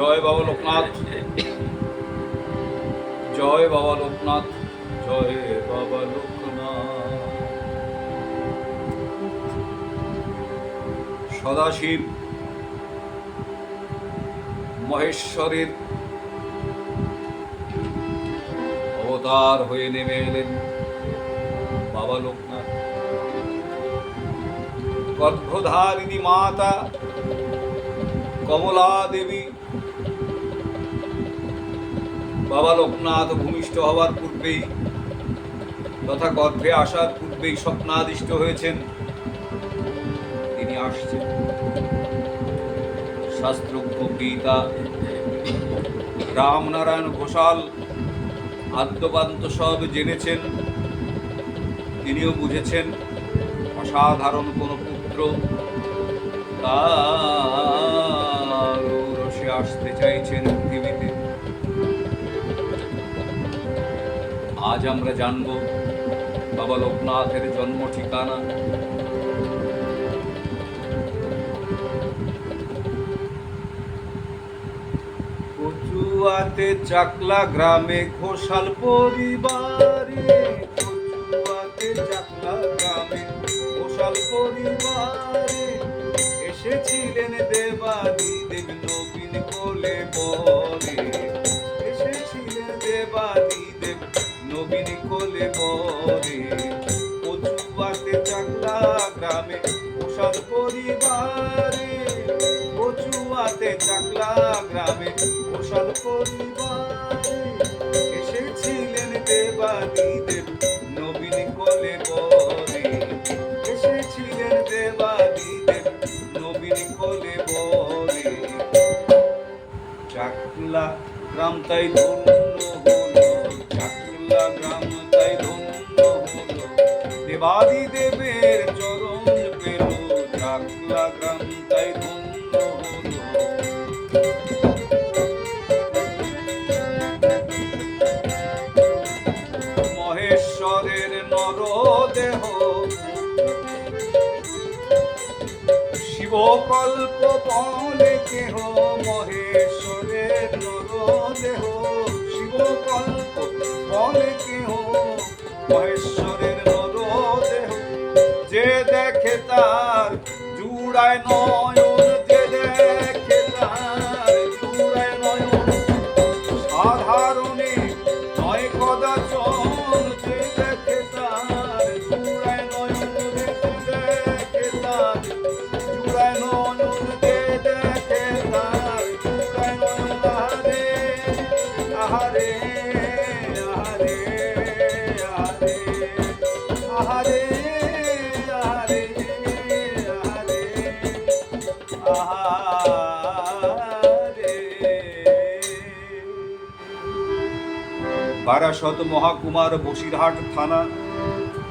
জয় বাবা লোকনাথ, জয় বাবা লোকনাথ, জয় বাবা লোকনাথ। সদাশিব মহেশ্বরের অবতার হয়ে নেমে এলেন বাবা লোকনাথ। গর্ভধারিণী মাতা কমলা দেবী বাবা লোকনাথ ভূমিষ্ঠ হওয়ার পূর্বেই তথা গর্ভে আসার পূর্বেই স্বপ্নাদিষ্ট হয়েছেন তিনি আসছেন। শাস্ত্রজ্ঞ পিতা রামনারায়ণ ঘোষাল আদ্যপান্ত সব জেনেছেন, তিনিও বুঝেছেন অসাধারণ কোন পুত্র তার রসে আসতে চাইছেন পৃথিবীতে। আজ আমরা জানব বাবা লোকনাথের জন্ম ঠিকানা। কচুয়াতে চাকলা গ্রামে ঘোষাল পরিবারে, কচুয়াতে চাকলা গ্রামে ঘোষাল পরিবারে এসেছিলেন দেবাদিদেব নবীন কোলে বরে, এসেছিলেন দেবাদিদেব নবীন কোলে বরে। কচুয়াতে চাকলা গ্রামে ঘোষাল পরিবারে, কচুয়াতে চাকলা গ্রামে ঘোষাল পরিবারে এসেছিলেন দেবাদিদেব নবীন কোলে বরে, এসেছিলেন দেবাদিদেব নবীন কোলে বরে। চাকলা গ্রাম তাই ধন্য হলো, চাকলা গ্রাম তাই ধন্য হলো, দেবাদিদেবের চরণ পেল, চাকলা গ্রাম তাই ধন্য হলো। মহেশ্বরের নরদেহ শিবকল্প বলে কেহ, মহেশ্বরের নরদেহ শিবকল্প বলে কেহ, মহেশ্বরের নরদেহ যে দেখে তার জুড়ায় নয়ন, যে দেখে তার জুড়ায় নয়ন, সাধারণে নয় কদাচন, যে দেখে তার জুড়ায় নয়ন, যে দেখে তার জুড়ায় নয়ন, যে দেখে তার জুড়ায় নয়ন। আহারে আহারে আহারে আহারে আহারে আহারে আহারে। বারাসত মহাকুমার বসিরহাট থানা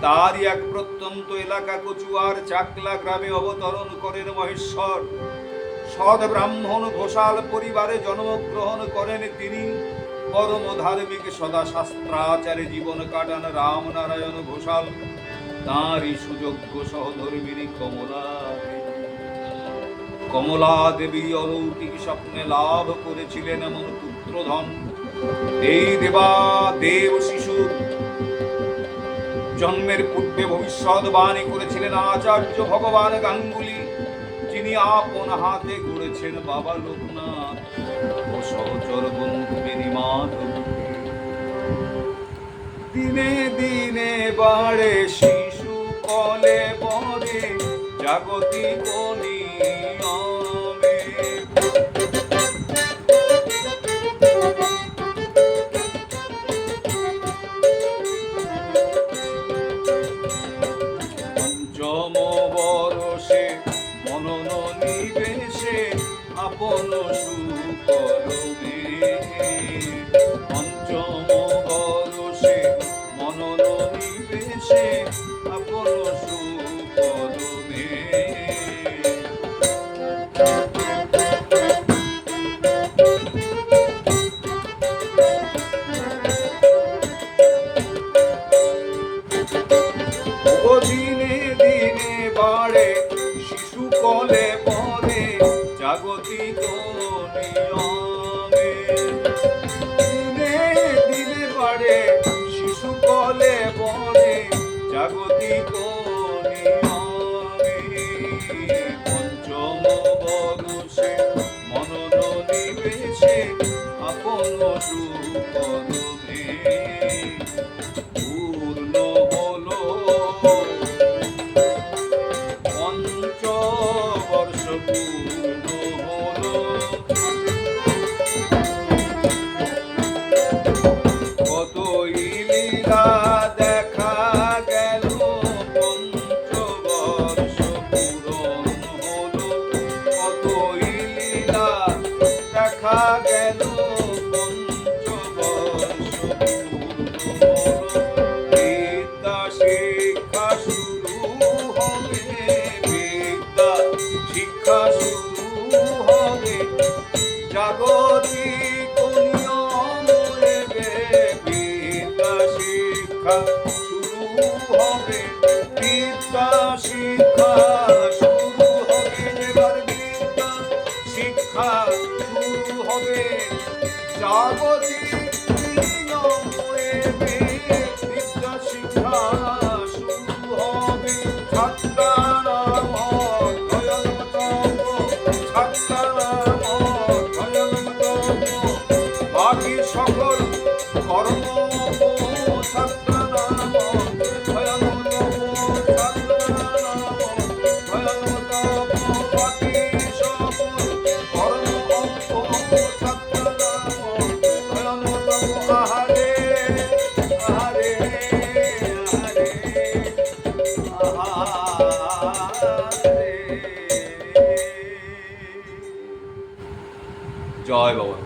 তারই এক প্রত্যন্ত এলাকা কচুয়ার চাকলা গ্রামে অবতরণ করেন মহেশ্বর। সৎ ব্রাহ্মণ ঘোষাল পরিবারে জন্মগ্রহণ করেন তিনি। পরম ধার্মিক সদা শাস্ত্রাচারে জীবন কাটান রামনারায়ণ ঘোষাল তাঁরই সুযোগ্য সহধর্মিনী কমলা কমলা দেবী অলৌকিক স্বপ্নে লাভ করেছিলেন এমন পুত্রধন। এই দেব শিশু জন্মের পূর্বে ভবিষ্যৎবাণী করেছিলেন আচার্য ভগবান গাঙ্গুলি, যিনি আপন হাতে গড়েছেন বাবা লোকনাথ ও সহচর বন্ধু বেণীমাধব। দিনে দিনে বাড়ে শিশু কলে বরে জাগতিক নিয়মে। পঞ্চম বরষে মনন নিবেশে আপন সুকরমে, পঞ্চম বরষে মনন নিবেশে আপন সুকরমে। দিনে দিনে বাড়ে শিশু কলে পরে জাগতিক নিয়ম। জাগতিক নিয়মে পঞ্চম বর্ষে মনন নিবেশে আপন সুপদমে পূর্ণ হলো পঞ্চবর্ষ পূর্ণ হলো কতই লীলা দেখা গেল পঞ্চবর্ষ পূরণ হলো কতই লীলা দেখা গেল পঞ্চবর্ষ পূর্ণ হলো বিদ্যা শিক্ষা শুরু হবে বিদ্যা শিক্ষা শুরু হবে জাগতিক নিয়মে বিদ্যা শিক্ষা শুরু হবে বিদ্যা শিক্ষা শুরু হবে এবার বিদ্যা শিক্ষা শুরু হবে জাগতিক নিয়মে বিদ্যা শিক্ষা শুরু হবে ছাত্রানাম অধ্যয়ন তব ছাত্রানাম অধ্যয়ন তব বাকি সকল কর্ম ছাত্রানাম অধ্যয়ন তব ছাত্রানাম অধ্যয়ন তব বাকি সকল কর্ম ছাত্রানাম অধ্যয়ন তব আহারে আহারে আহারে জয় বাবা।